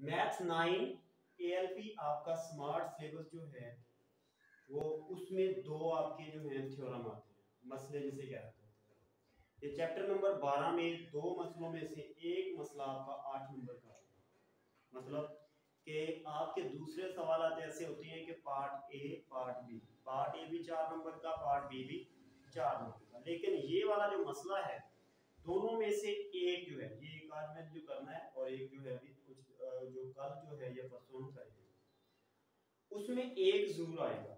Maths 9 ALP आपका smart syllabus जो है वो उसमें दो आपके जो है थ्योरम आते हैं, मसले जिसे कहते हैं। ये चैप्टर नंबर 12 में दो मसलों में से एक मसला आपका 8 नंबर का है। मतलब कि आपके दूसरे सवाल ऐसे होते हैं कि part A part B, part A भी 4 नंबर का, पार्ट बी भी 4 नंबर का, लेकिन ये वाला जो मसला है दोनों में से एक जो है ये एक आज में जो करना है और एक जो है अभी कुछ जो कल जो है ये परसों हम करेंगे, उसमें एक जरूर आएगा।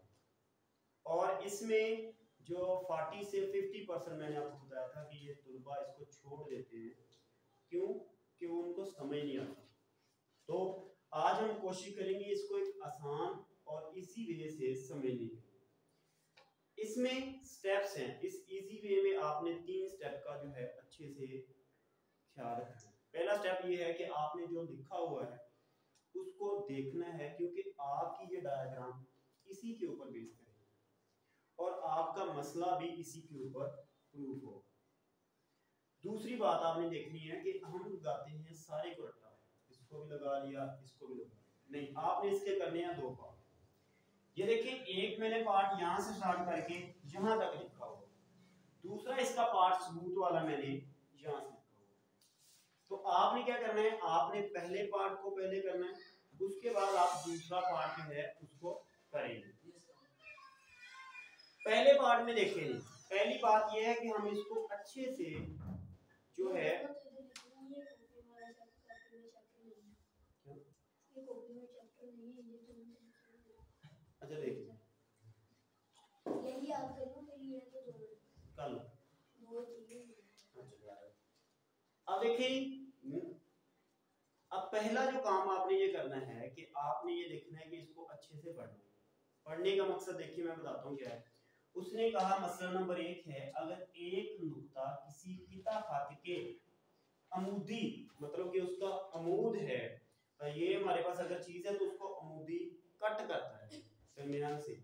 और इसमें जो 40 से 50% मैंने आपको बताया था कि ये तुलबा इसको छोड़ देते हैं, क्यों? कि उनको समझ नहीं आता। तो आज हम कोशिश करेंगे इसको एक आसान और इसी वे से समझने की। इसमें स्टेप्स हैं, इस इजी वे में आपने 3 स्टेप का जो है अच्छे से ख्याल रखना है। पहला स्टेप ये है कि आपने जो लिखा हुआ है उसको देखना है, क्योंकि आपकी ये डायग्राम इसी के ऊपर बेस करेगी और आपका मसला भी इसी के ऊपर प्रूफ हो। दूसरी बात आपने देखनी है कि हम लगाते हैं सारे को रट्टा, इसको भी लगा लिया इसको भी लगा लिया, नहीं, आपने इसके करने हैं 2 पार्ट। ये देखिए एक मैंने पार्ट यहाँ से स्टार्ट करके यहाँ तक लिखा हुआ, दूसरा इसका पार्ट सबूत वाला मैंने यहाँ से लिखा हुआ। तो आपने क्या करना है, आपने पहले पार्ट को पहले करना है, उसके बाद आप दूसरा पार्ट जो है उसको करेंगे। पहले पार्ट में देखेंगे, पहली बात यह है कि हम इसको अच्छे से जो है अच्छा देखिए यही आप करो फिर ये तो कल वो चीजें अब देखिए, अब पहला जो काम आपने ये करना है कि आपने ये देखना है कि इसको अच्छे से पढ़ना है। पढ़ने का मकसद देखिए मैं बताता हूँ क्या है। उसने कहा मसला नंबर 1 है, अगर एक नुक्ता किसी किता खाते के अमूदी, मतलब कि उसका अमूद है, तो ये हमारे पास अगर चीज है तो उसको अमूदी कट करता है दरमियान से,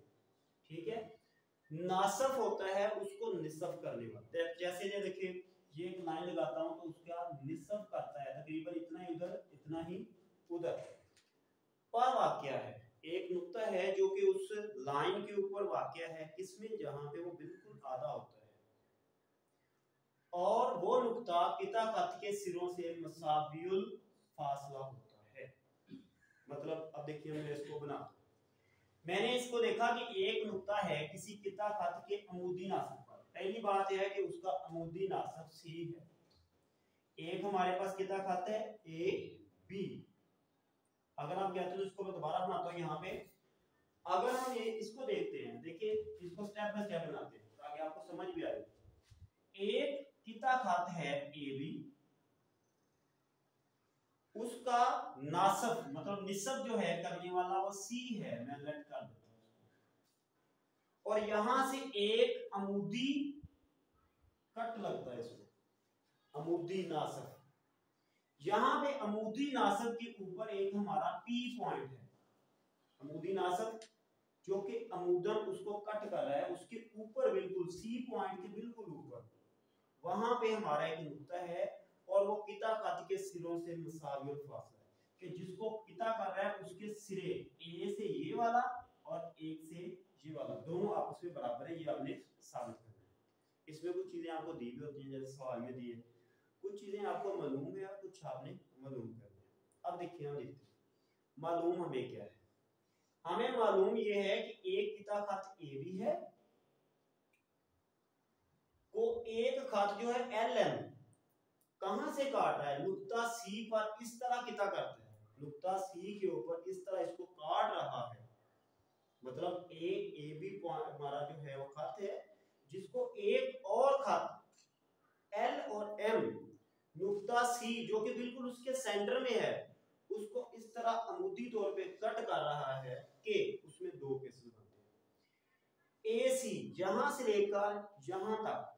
ठीक है। नासफ होता है उसको निसफ करने वाला, जैसे ये देखिए ये एक लाइन लगाता हूं तो उसका निसफ करता है तकरीबन इतना ही उधर इतना ही उधर। पर वाक्य है, एक नुक्ता है जो कि उस लाइन के ऊपर वाक्य है, किसमें? जहां पे वो बिल्कुल आधा होता है, और वो नुक्ता पिता कत के सिरों से मसावियुल फासला होता है। मतलब अब देखिए मैं इसको बनाता हूं, मैंने इसको देखा कि एक नुक्ता है किसी किता खत के अमूदी नासब पर। पहली बात यह है कि उसका अमूदी नासब सी है। एक हमारे पास किता खत है ए बी, अगर आप कहते हो तो इसको मैं दोबारा बनाता हूं। यहाँ पे अगर हम ये इसको देखते हैं, देखिए इसको स्टेप बाय स्टेप बनाते हैं ताकि आपको समझ भी आए। एक किता खत है ए बी, उसका नासब मतलब निसब जो है करने वाला वो सी है, मैं लेट कर देता हूं, और यहां से एक अमूदी कट लगता है इसको, अमूदी नासब। यहां पे अमूदी नासब के ऊपर एक हमारा पी पॉइंट है, अमूदी नासब जो कि अमूदन उसको कट कर रहा है, उसके ऊपर बिल्कुल सी पॉइंट के बिल्कुल ऊपर वहां पे हमारा एक नुक्ता है, और वो किता कत के सिरों से मुसाविर फासला है, कि जिसको किता कर रहा है उसके सिरे ए से ये वाला और एक से ये वाला दोनों आपस में बराबर है, ये आपने साबित करना है। इसमें कुछ चीजें आपको दी भी होती हैं, जैसे सवाल में दी है, कुछ चीजें आपको मालूम है और कुछ आपने मालूम करनी है। अब देखिए हम देखते हैं मालूम हमें क्या है। हमें मालूम ये है कि एक किता खत ए भी है, को एक खत जो है एल एम कहां से काट रहा है, नुक्ता सी पर इस तरह किता करता है, नुक्ता सी के ऊपर इस तरह इसको काट रहा है। मतलब ए बी हमारा जो है वो खत है, जिसको एक और खत एल और एम नुक्ता सी जो कि बिल्कुल उसके सेंटर में है उसको इस तरह अमूदी तौर पे कट कर रहा है कि उसमें दो किस्म बनते हैं। ए सी यहां से लेकर यहां तक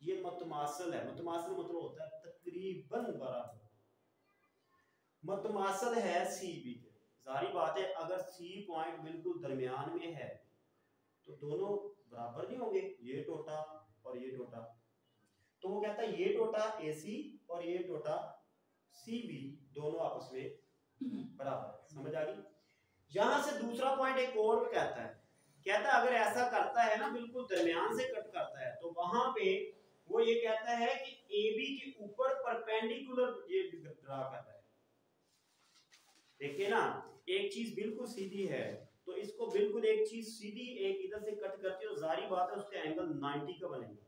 ये मतमासल है, मतमासल मतलब होता है तकरीबन बराबर, मतमासल है सी बी के। जारी बात है अगर सी पॉइंट बिल्कुल दरमियान में है तो दोनों बराबर नहीं होंगे, ये टोटा और ये टोटा, तो वो कहता है ये टोटा ए सी और ये टोटा सी बी दोनों आपस में बराबर, समझ आ गई। यहां से दूसरा पॉइंट एक और कहता है अगर ऐसा करता है ना, बिल्कुल दरमियान से कट करता है, तो वहां पे वो ये कहता है कि AB के ऊपर परपेंडिकुलर ये ड्रा करता है। देखिए ना, एक चीज बिल्कुल सीधी है तो इसको बिल्कुल एक चीज सीधी एक इधर से कट करती है तो जारी बात है उसका एंगल 90 का बनेगा।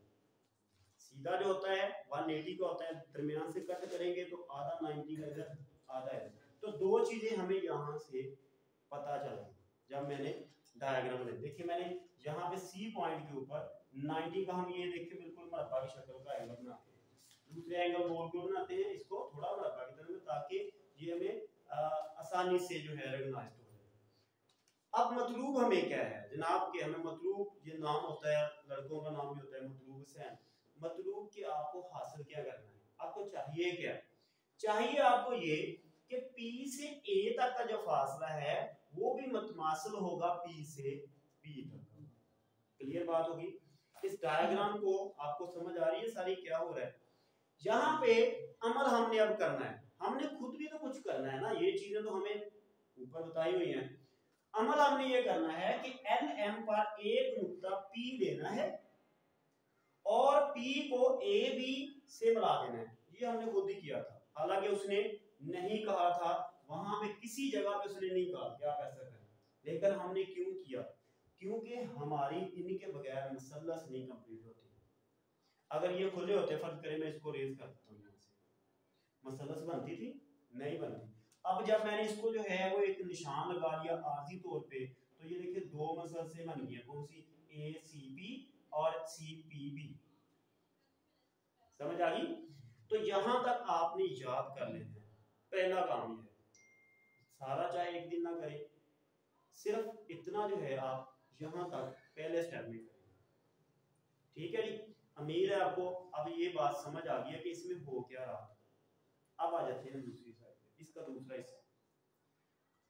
सीधा जो होता है 180 का होता है, दरमियान से कट करेंगे तो आधा 90 का इधर, आधा इधर। तो दो चीजें हमें यहाँ से पता चली जब मैंने डायग्राम बनाई। देखिए मैंने यहाँ पे C पॉइंट के ऊपर 90 का हम ये देखिए बिल्कुल मरब्बा की शक्ल का एंगल बनाते हैं, दूसरे एंगल गोल गोल बनाते हैं, इसको थोड़ा मरब्बा की तरह में, ताकि ये हमें आसानी से जो है रिकॉग्नाइज हो जाए। अब मतलूब हमें क्या है जनाब के, हमें मतलूब, ये नाम होता है लड़कों का नाम भी होता है मतलूब हुसैन। मतलूब कि आपको हासिल क्या करना है, आपको चाहिए क्या, चाहिए आपको ये कि P से A तक का जो फासला है वो भी मुतमासिल होगा P से P तक। क्लियर बात होगी। इस डायग्राम को आपको समझ आ रही है सारी क्या हो रहा है। यहाँ पे अमल हमने अब करना है, हमने खुद भी तो कुछ करना है ना, ये चीजें तो हमें ऊपर बताई हुई हैं। अमल हमने ये करना है कि NM पर एक नुक्ता P लेना है और P को AB से मिला देना है। ये हमने खुद ही किया था, हालांकि उसने नहीं कहा था, वहां पे किसी जगह पे उसने नहीं कहा कि आप ऐसा करें, लेकिन हमने क्यों किया, क्योंकि हमारी इनके बगैर मुसल्लस नहीं कंप्लीट होती। अगर ये खुले होते, फर्ज करें मैं इसको रेज करता हूँ यहाँ से, मुसल्लस बनती थी, नहीं बनती। अब जब मैंने इसको जो है वो एक निशान लगा लिया आर्जी तौर पे, तो ये देखिए दो मुसल्लसें बन गई, कौन सी, ACB और CPB। समझ आ गई। तो यहां तक आपने याद कर लेना है, पहला काम ये है, सारा चाहे एक दिन ना करें, सिर्फ इतना जो है आप यहां तक पहले स्टेप में करें। ठीक है जी, उम्मीद है आपको अब ये बात समझ आ गई है कि इसमें हो क्या रहा। अब आ जाते हैं दूसरी साइड पे, इसका दूसरा हिस्सा।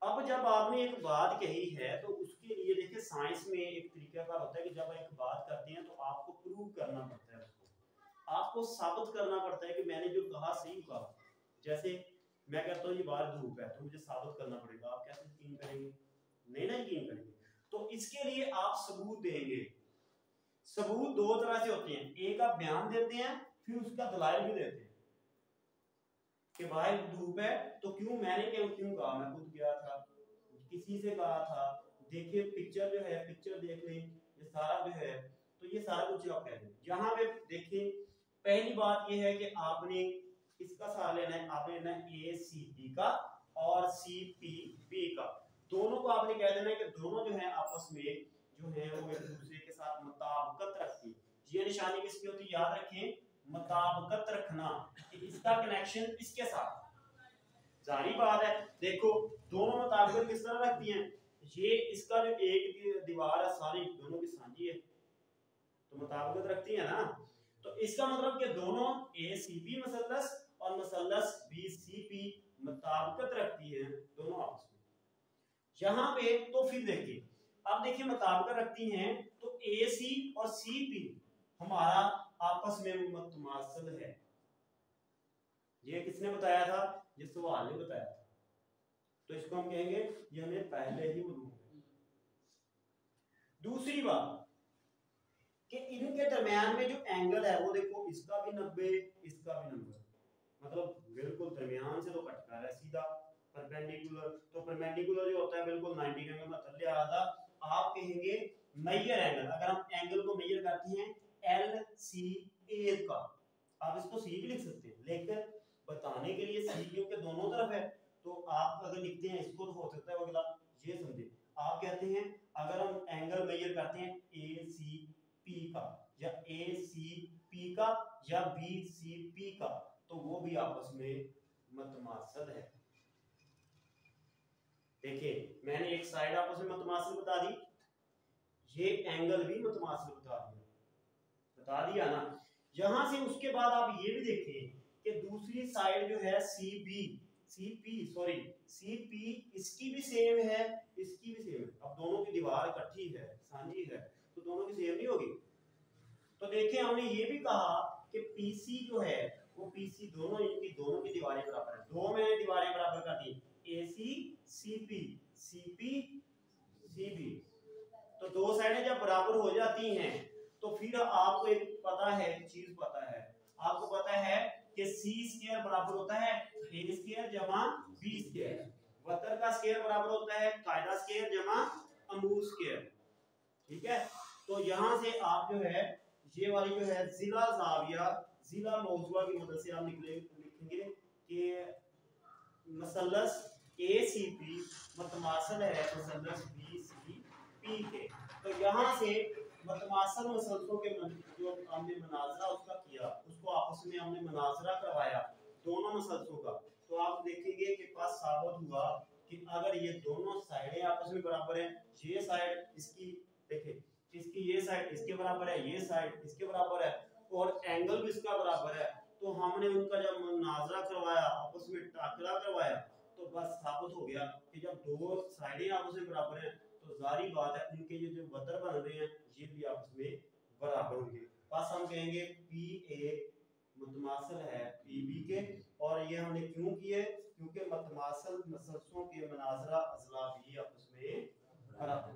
अब जब आपने एक बात कही है तो उसके लिए देखिए साइंस में एक तरीका का होता है कि जब एक बात करते हैं तो आपको प्रूव करना पड़ता है, उसको आपको साबित करना पड़ता है कि मैंने जो कहा सही कहा। जैसे मैं कहता हूँ ये बाहर धूप है तो मुझे साबित करना पड़ेगा, आप कैसे यकीन करेंगे, नहीं ना यकीन करेंगे। तो इसके लिए आप सबूत देंगे। सबूत दो तरह से होते हैं, एक आप बयान देते हैं फिर उसका दलाइल भी देते हैं कि भाई धूप है तो क्यों, मैंने क्यों कहा, मैं खुद गया था, किसी से कहा था, देखिए पिक्चर जो है, पिक्चर देख लें, ये सारा जो है, तो ये सारा कुछ आप कह रहे हैं। यहाँ पे देखिए पहली बात ये है कि आपने इसका सहारा लेना है, आपने लेना है ACB का और CPB का, दोनों को आपने कह देना है कि दोनों जो है आपस में जो है वो एक दूसरे के साथ मुताबिकत रखती है। ये निशानी किसकी होती है, याद रखें, मुताबिकत रखना कि इसका कनेक्शन इसके साथ। जारी बात है, देखो दोनों मुताबिकत किस तरह रखती हैं, ये इसका जो एक दीवार है सारी दोनों की साझी है तो मुताबिकत रखती है ना। तो इसका मतलब कि दोनों ACB मुसल्लस और मुसल्लस BCP मुताबिकत रखती है दोनों आपस में। यहाँ पे तो फिर देखिए, अब देखिए मुताबिकत रखती हैं तो AC और CP हमारा आपस में मुतमासिल है। ये किसने बताया था, ये सवाल ने बताया था, तो इसको हम कहेंगे ये हमें पहले ही मालूम है। दूसरी बात कि इनके दरमियान में जो एंगल है वो देखो, इसका भी 90, इसका भी 90, मतलब बिल्कुल दरमियान से तो कट रहा है सीधा परपेंडिकुलर। तो परपेंडिकुलर जो होता है बिल्कुल 90 का मतलब लिहाजा आप कहेंगे मेजर एंगल, अगर हम एंगल को मेजर करते हैं LCA का, आप इसको C भी लिख सकते हैं, लेकिन बताने के लिए C क्योंकि दोनों तरफ है तो आप अगर लिखते हैं इसको तो हो सकता है अगला ये समझे, आप कहते हैं अगर हम एंगल मेजर करते हैं ACP का या ACP का या BCP का, तो वो भी आपस में मुतमासिल है। देखिए मैंने एक साइड आपस में मुतमासिल बता दी, ये एंगल भी मुतमासिल बता दिया ना। यहां से उसके बाद आप ये भी देखिए कि दूसरी साइड जो है CP इसकी भी सेम है, इसकी भी सेम है। अब दोनों की दीवार इकट्ठी है, साझी है, तो दोनों की सेम नहीं होगी। तो देखिए हमने ये भी कहा कि PC जो है वो PC दोनों, इनकी दोनों की दीवारें बराबर है, दो मैंने दीवारें बराबर कर दी, AC CP CP CB। तो दो साइडें जब बराबर हो जाती हैं तो फिर आपको एक पता है, चीज पता है, आपको पता है कि C स्क्वायर बराबर होता है A स्क्वायर जमा B स्क्वायर। वक्र का स्क्वायर बराबर होता है कायदा स्क्वायर जमा अमूल स्क्वायर। ठीक है, तो यहां से आप जो है ये वाली जो है जिला जाविया जिला मौजूआ की मदद से आप लिखेंगे कि मसलस ACP मतमासल है मसलस BCP के। तो यहां से मतमासल मसलसों के जो हमने मनाजरा उसका किया, उसको आपस में हमने मनाजरा करवाया दोनों मसलसों का, तो आप देखेंगे कि पास साबित हुआ कि अगर ये दोनों साइडें आपस में बराबर हैं, ये साइड इसकी देखिए इसकी ये साइड इसके बराबर है, ये साइड इसके बराबर है और एंगल भी इसका बराबर है, तो हमने उनका जब मुनाजरा करवाया आपस में टाकरा करवाया तो बस साबित हो गया कि जब दो साइडें आपस में बराबर हैं तो जारी बात है उनके ये जो वक्र बन रहे हैं ये भी आपस में बराबर होंगे। बस हम कहेंगे PA मुतमासिल है PB के, और ये हमने क्यों किए, क्योंकि मुतमासिल मसलसों के मुनाजरा अज़ला भी आपस में बराबर